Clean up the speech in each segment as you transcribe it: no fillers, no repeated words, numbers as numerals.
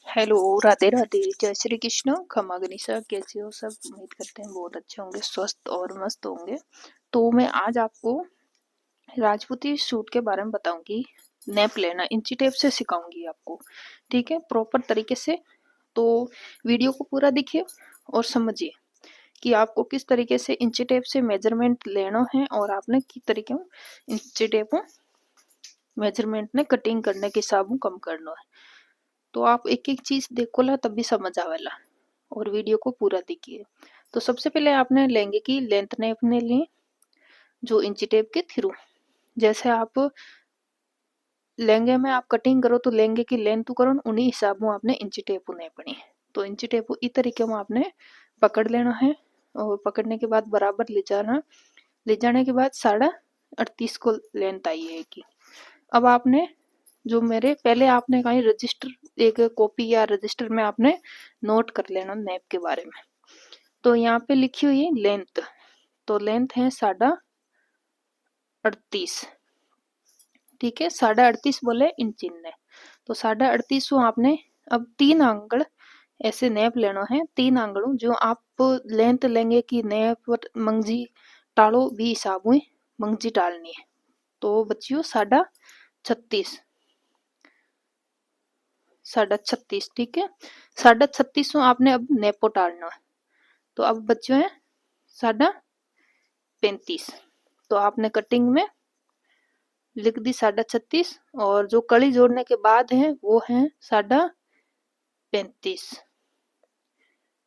Hello, Radhe Radhe, जय श्री कृष्ण। खमा गनीसा, कैसे हो सब? उम्मीद करते हैं बहुत अच्छे होंगे, स्वस्थ और मस्त होंगे। तो मैं आज आपको राजपूती सूट के बारे में बताऊंगी। नेप लेना इंची टेप से सिखाऊंगी आपको, ठीक है, प्रॉपर तरीके से। तो वीडियो को पूरा देखिए और समझिए कि आपको किस तरीके से इंची टेप से मेजरमेंट लेना है और आपने किस तरीके इंची टेप मेजरमेंट ने कटिंग करने के हिसाब कम करना है। तो आप एक एक चीज देखो ला तभी समझ आवेला, और वीडियो को पूरा देखिए। तो सबसे पहले आपने लहंगे की लेंथ नापने लिए, जो इंची टेप के थ्रू। जैसे आप लहंगे में आप कटिंग करो तो लहंगे की लेंथ करो, उन्हीं हिसाब में आपने इंची टेप नापनी है। तो इंची टेप इस तरीके में आपने पकड़ लेना है, और पकड़ने के बाद बराबर ले जाना। ले जाने के बाद 38.5 को लेंथ आई है की। अब आपने जो मेरे पहले आपने कहीं रजिस्टर, एक कॉपी या रजिस्टर में आपने नोट कर लेना नैप के बारे में। तो यहाँ पे लिखी हुई है लेंथ, तो लेंथ है 38.5, ठीक है। 38.5 बोले इंची ने, तो 38.5 आपने अब 3 आंगल ऐसे नेप लेना है। 3 आंगलों जो आप लेंथ लेंगे कि नेप मंगजी टालो भी हिसाब हुई मंगजी टालनी है। तो बच्चियों 36.5, 36.5, ठीक है। 36.5 आपने अब नेपो टालना है। तो अब बच्चों है 35.5, तो आपने कटिंग में लिख दी 36.5, और जो कड़ी जोड़ने के बाद है वो है 35.5,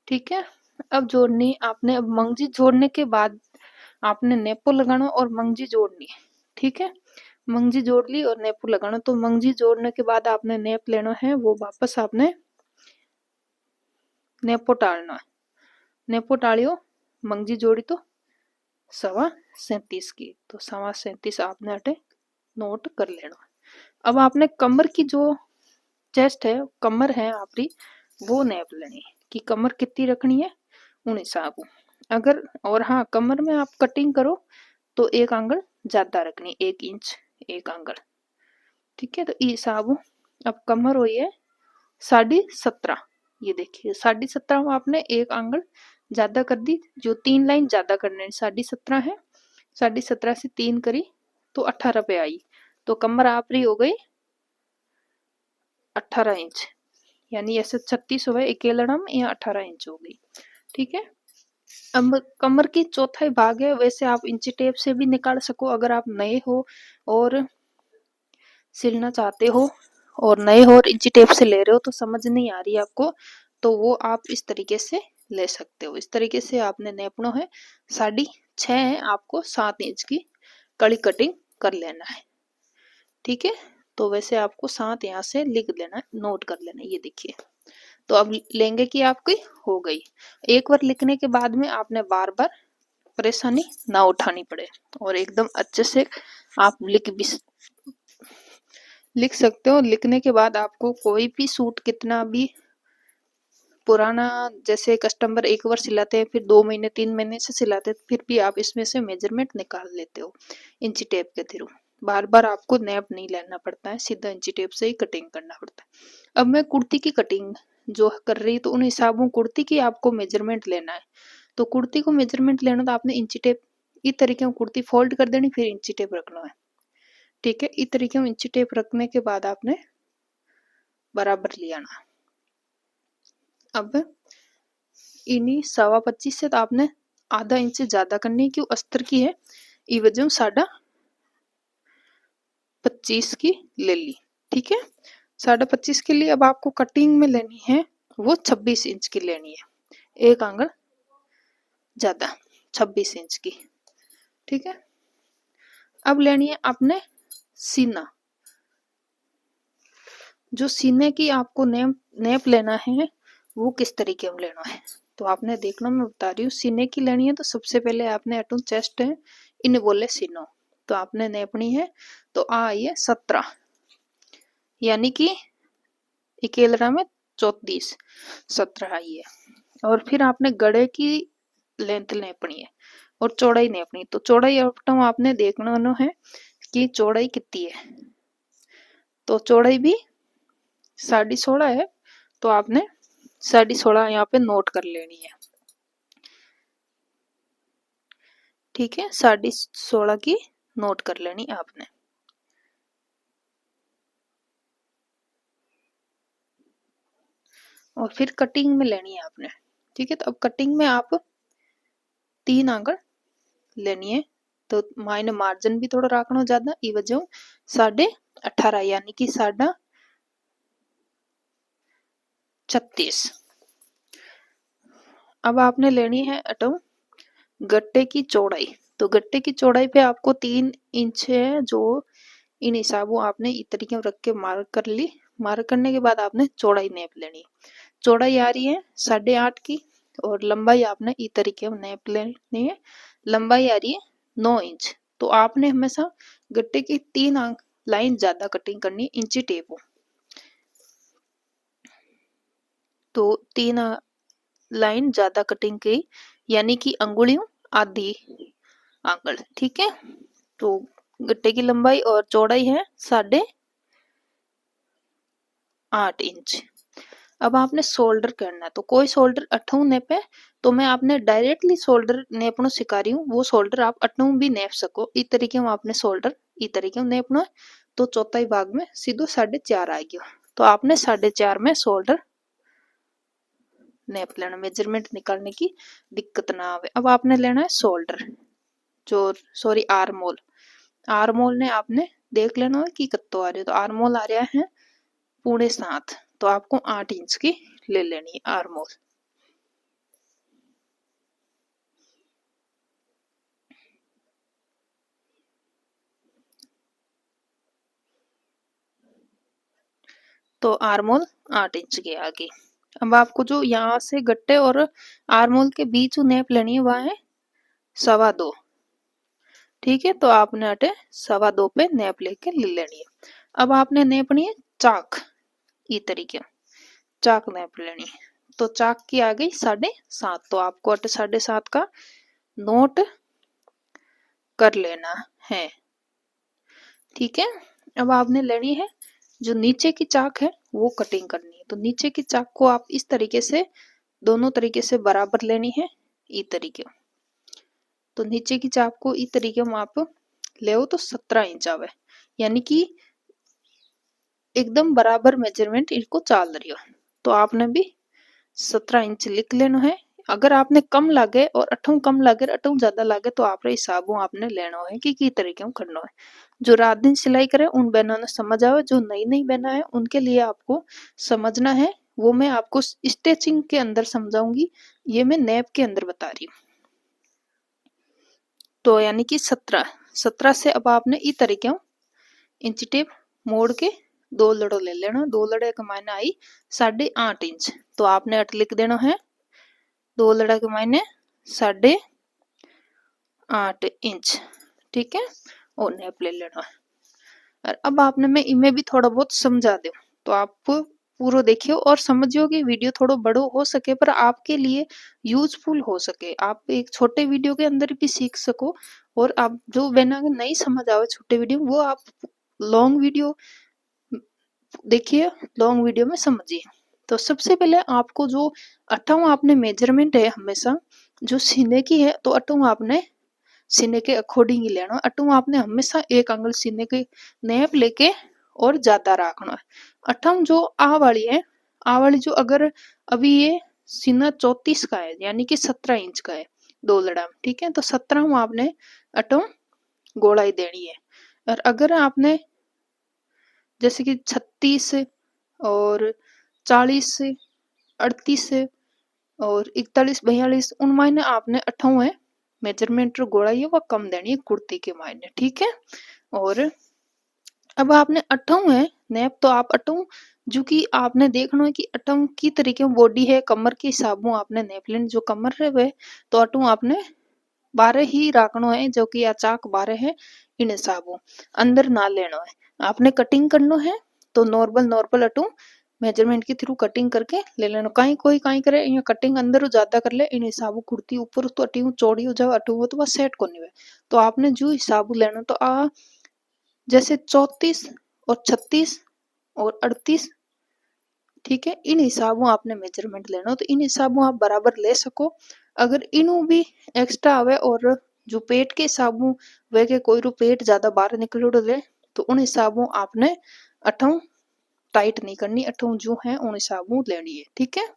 ठीक है। अब जोड़नी आपने, अब मंगजी जोड़ने के बाद आपने नेपो लगाना और मंगजी जोड़नी है, ठीक है। मंगजी जोड़ ली और नेपो लगाना। तो मंगजी जोड़ने के बाद आपने नेप लेना है, वो वापस आपने नेपो टालना है। नेपो टालियो, मंगजी जोड़ी तो 37.5 की, तो 37.5 आपने अटे नोट कर लेना। अब आपने कमर की जो चेस्ट है, कमर है आपकी, वो नेप लेनी कि कमर कितनी रखनी है उन हिसाब। अगर और हाँ, कमर में आप कटिंग करो तो एक आंगल ज्यादा रखनी, 1 इंच एक आंगल, ठीक है। तो ये हिसाब। अब कमर हुई है 17.5, ये देखिए 17.5 में आपने एक आंगल ज्यादा कर दी, जो 3 लाइन ज्यादा करने 17.5 है। 17.5 से 3 करी तो 18 पे आई, तो कमर आप रही हो गई 18 इंच, यानी ऐसे 36 हो गए अकेलड़ा में, या 18 इंच हो गई, ठीक है। अब कमर की चौथाई भाग है, वैसे आप इंची टेप से भी निकाल सको अगर आप नए हो और सिलना चाहते हो, और नए हो और इंची टेप से ले रहे हो तो समझ नहीं आ रही आपको, तो वो आप इस तरीके से ले सकते हो। इस तरीके से आपने नेपना है 6.5 है, आपको 7 इंच की कड़ी कटिंग कर लेना है, ठीक है। तो वैसे आपको 7 यहाँ से लिख लेना, नोट कर लेना, ये देखिए। तो अब लेंगे कि आपकी हो गई। एक बार लिखने के बाद में आपने बार बार परेशानी ना उठानी पड़े, और एकदम अच्छे से आप लिख सकते हो। लिखने के बाद आपको कोई भी सूट कितना भी पुराना, जैसे कस्टमर एक बार सिलाते हैं फिर 2 महीने 3 महीने से सिलाते हैं, फिर भी आप इसमें से मेजरमेंट निकाल लेते हो इंची टेप के थ्रू। बार बार आपको नैप नहीं लेना पड़ता है, सीधा इंची टेप से ही कटिंग करना पड़ता है। अब मैं कुर्ती की कटिंग जो कर रही, तो उन हिसाबों कुर्ती की आपको मेजरमेंट लेना है। तो कुर्ती को मेजरमेंट लेना तो आपने इंची टेप इस तरीके में कुर्ती फोल्ड कर देनी, फिर इंची टेप रखना है, ठीक है। इस तरीके में इंची टेप रखने के बाद आपने बराबर ले आना। अब इन्हीं 25.25 से तो आपने आधा इंच ज्यादा करनी है, क्यों अस्तर की है, ये वजह 25.5 की ले ली, ठीक है। 25.5 के लिए अब आपको कटिंग में लेनी है वो 26 इंच की लेनी है, एक आंगल ज्यादा 26 इंच की, ठीक है। अब लेनी है आपने सीना, जो सीने की आपको नेप लेना है वो किस तरीके में लेना है, तो आपने देखना, मैं बता रही हूँ। सीने की लेनी है तो सबसे पहले आपने अटू चेस्ट है, इन्हें बोले सीनो, तो आपने नेपनी है। तो आ आई है 17, यानी कि इकेलरा में 34, 17 आई है। और फिर आपने गड़े की लेंथ नेपनी है और चौड़ाई नेपनी, तो चौड़ाई आपने देखना है कि चौड़ाई कितनी है। तो चौड़ाई भी 16.5 है तो आपने 16.5 यहाँ पे नोट कर लेनी है। ठीक है, 16.5 की नोट कर लेनी आपने। और फिर कटिंग में लेनी है आपने। ठीक है, तो अब कटिंग में आप 3 आंकड़ लेनी है। तो मायने मार्जिन भी थोड़ा रखना ज्यादा, ई वजह 18.5 यानी कि 36.5। अब आपने लेनी है अटो गट्टे की चौड़ाई। तो गट्टे की चौड़ाई पे आपको 3 इंच है जो इन हिसाबों आपने इस तरीके में रख के मार्क कर ली। मार्क करने के बाद आपने चौड़ाई नेप लेनी। चौड़ाई आ रही है 8.5 की और लंबाई आपने इस तरीके में नेप लेनी है। लंबाई आ रही है 9 इंच। तो आपने हमेशा गट्टे की 3 लाइन ज्यादा कटिंग करनी इंची टेप। तो 3 लाइन ज्यादा कटिंग की यानी कि अंगुलियों आधी आंकड़। ठीक है, तो गट्टे की लंबाई और चौड़ाई है 8.5 इंच। अब आपने शोल्डर करना है। तो कोई शोल्डर अठू नेपे तो मैं आपने डायरेक्टली शोल्डर नेपनो सिखा रही हूँ। वो शोल्डर आप अठू भी नेप सको। इस तरीके में आपने शोल्डर इस तरीके में नेपना है। तो चौथाई भाग में सीधो 4.5 आ गया। तो आपने 4.5 में शोल्डर नेप लेना, मेजरमेंट निकालने की दिक्कत ना आवे। अब आपने लेना है शोल्डर जो सॉरी आर्मोल। आर्मोल ने आपने देख लेना है कि कितो आ रही है। तो आर्मोल आ रहा है 6.5। तो आपको 8 इंच की ले लेनी है आर्मोल। तो आर्मोल 8 इंच की आ गई। अब आपको जो यहाँ से गट्टे और आर्मोल के बीच नेप लेनी है वह है 2.25। ठीक है, तो आपने अटे 2.25 पे नेप लेके ले लेनी है। अब आपने नेपनी है चाक इस तरीके चाक नेप लेनी है। तो चाक की आ गई 7.5। तो आपको अटे 7.5 का नोट कर लेना है। ठीक है, अब आपने लेनी है जो नीचे की चाक है वो कटिंग करनी है। तो नीचे की चाक को आप इस तरीके से दोनों तरीके से बराबर लेनी है इस तरीके। तो नीचे की चाक को इस तरीके में आप ले तो 17 इंच आवे यानी कि एकदम बराबर मेजरमेंट इनको चाल रही हो। तो आपने भी 17 इंच लिख लेना है। अगर आपने कम लागे और अठू कम लागे अठू ज्यादा लागे तो आप हिसाबों आपने लेना है कि तरीके में करना है। जो रात दिन सिलाई करे उन बहनों ने समझ आवे, जो नई नई बहना है उनके लिए आपको समझना है। वो मैं आपको स्टिचिंग के अंदर समझाऊंगी, ये मैं नेप के अंदर बता रही हूँ। तो यानी कि 17 से अब आपने इस तरीके इंच टेप मोड़ के 2 लड़ो ले लेना। 2 लड़े के मायने आई 8.5 इंच। तो आपने अट लिख देना है 2 लड़ा के मायने 8.5 इंच। ठीक है, और नेप ले लेना है। और अब आपने मैं इमें भी थोड़ा बहुत समझा दूं तो आप पूरा देखियो और समझियो कि वीडियो थोड़ा बड़ो हो सके पर आपके लिए यूजफुल हो सके। आप एक छोटे वीडियो के अंदर भी सीख सको और आप जो बना नहीं समझ आवे छोटे वीडियो वो आप लॉन्ग वीडियो देखिए, लॉन्ग वीडियो में समझिए। तो सबसे पहले आपको जो अट्ठाऊ आपने मेजरमेंट है हमेशा जो सीने की है तो अट्ठाऊ आपने सीने के अकॉर्डिंग ही लेना। अट्ठाऊ आपने हमेशा एक अंगल सीने के नेप लेके और ज्यादा रखना है। अट्ठाऊ जो आ वाली है आ वाली जो अगर अभी ये सीना 34 का है यानी कि 17 इंच का है 2 लड़ा। ठीक है, तो 17 आपने अट्ठाऊ गोलाई देनी है। और अगर आपने जैसे कि 36 और 40 38 और 41 42 उन मायने आपने 58 मेजरमेंट गोलाई है वह कम देनी है कुर्ती के मायने। ठीक है, और अब आपने 58 नेप तो आप 58 जो कि आपने देखना है कि 58 की तरीके में बॉडी है कमर के हिसाब में आपने नेप लेनी। जो कमर है वह तो 58 आपने 12 ही रखना है जो कि चाक 12 है इन हिसाबों अंदर ना लेना है। आपने कटिंग करना है तो नॉर्मल अटू मेजरमेंट के थ्रू कटिंग करके ले लेना। कहीं कोई कहीं करे या कटिंग अंदर ज्यादा कर ले इन हिसाबों कुर्ती ऊपर तो अटी चौड़ी हो जाए अटू हो तो वह सेट को नहीं है। तो आपने जो हिसाब लेना तो जैसे 34 और 36 और 38 ठीक है। इन हिसाबों आपने मेजरमेंट लेना हो तो इन हिसाबों आप बराबर ले सको। अगर इनू भी एक्स्ट्रा आवे और जो पेट के हिसाबों वे के कोई रू पेट ज्यादा बाहर निकल ले तो उन हिसाबों आपने अठों टाइट नहीं करनी, अठों जो है उन हिसाबों लेनी है। ठीक है।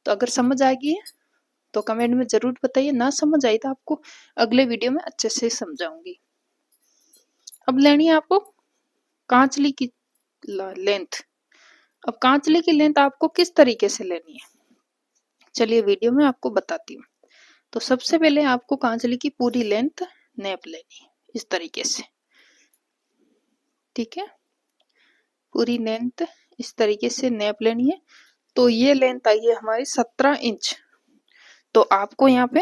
तो अगर समझ आ गई है तो कमेंट में जरूर बताइए, ना समझ आई तो आपको अगले वीडियो में अच्छे से समझाऊंगी। अब लेनी है आपको कांचली की लेंथ। अब कांचली की लेंथ आपको किस तरीके से लेनी है, चलिए वीडियो में आपको बताती हूँ। तो सबसे पहले आपको कांचली की पूरी लेंथ नेप लेनी है इस तरीके से। ठीक है, पूरी लेंथ इस तरीके से नेप लेनी है। तो ये लेंथ आई है हमारी 17 इंच। तो आपको यहाँ पे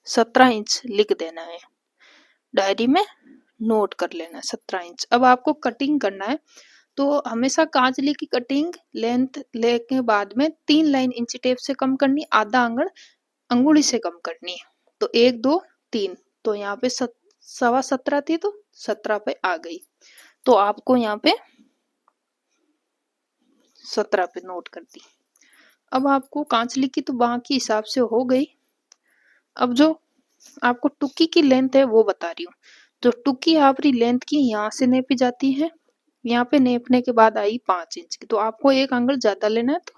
17 इंच लिख देना है, डायरी में नोट कर लेना है 17 इंच। अब आपको कटिंग करना है तो हमेशा कांचली की कटिंग लेंथ लेके बाद में 3 लाइन इंची टेप से कम करनी, आधा आंगल अंगुली से कम करनी है। तो 1 2 3, तो यहाँ पे 17.25 थी तो 17 पे आ गई। तो आपको यहाँ पे 17 पे नोट कर दी। अब आपको कांचली की तो बाह के हिसाब से हो गई। अब जो आपको टुकी की लेंथ है वो बता रही हूँ। जो टुकी आपकी लेंथ की यहाँ से नेपी जाती है, यहाँ पे नेपने के बाद आई 5 इंच की, तो आपको एक आंगल ज्यादा लेना है तो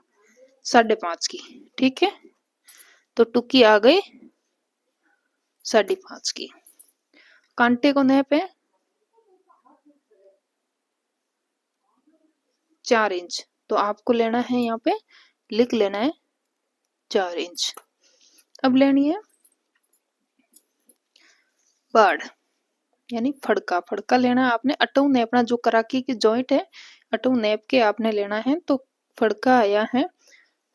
5.5 की। ठीक है, तो टुकी आ गई 5.5 की। कांटे को नेप है 4 इंच, तो आपको लेना है यहाँ पे लिख लेना है 4 इंच। अब लेनी है बाड़ यानी फड़का। फड़का लेना है आपने अटू नेपना, जो कराकी की जॉइंट है अटू नेप के आपने लेना है। तो फड़का आया है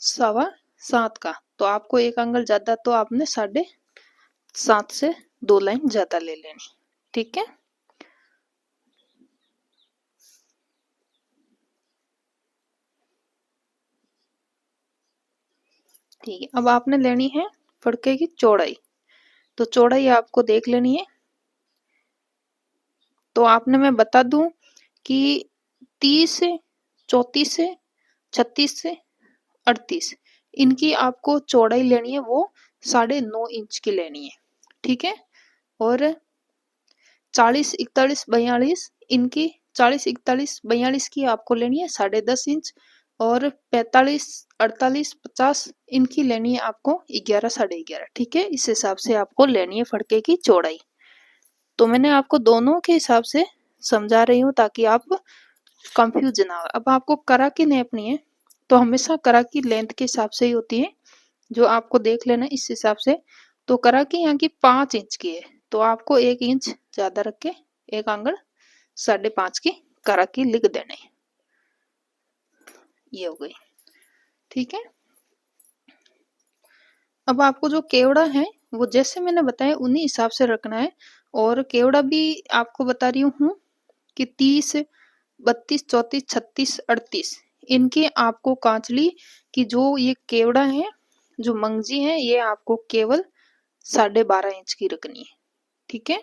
7.25 का, तो आपको एक आंगल ज्यादा तो आपने 7.5 से 2 लाइन ज्यादा ले लेनी। ठीक है, ठीक है। अब आपने लेनी है फड़के की चौड़ाई। तो चौड़ाई आपको देख लेनी है। तो आपने मैं बता दूं कि 30 से 34 से 36 से 38 इनकी आपको चौड़ाई लेनी है, वो 9.5 इंच की लेनी है। ठीक है, और 40 41 42 इनकी 40 41 42 की आपको लेनी है 10.5 इंच, और 45 48 50 इनकी लेनी है आपको 11 11.5। ठीक है, इस हिसाब से आपको लेनी है फड़के की चौड़ाई। तो मैंने आपको दोनों के हिसाब से समझा रही हूँ ताकि आप कंफ्यूज ना हो। अब आपको करा की नापनी है तो हमेशा करा की लेंथ के हिसाब से ही होती है, जो आपको देख लेना इस हिसाब से। तो करा की यहाँ की 5 इंच की है, तो आपको 1 इंच ज्यादा रख के एक आंगल 5.5 की करा की लिख देना है। ये हो गई। ठीक है, अब आपको जो केवड़ा है वो जैसे मैंने बताया उन्हीं हिसाब से रखना है। और केवड़ा भी आपको बता रही हूँ कि 30 32 34 36 38 इनके आपको कांचली की जो ये केवड़ा है, जो मंगजी है, ये आपको केवल 12.5 इंच की रखनी है। ठीक है,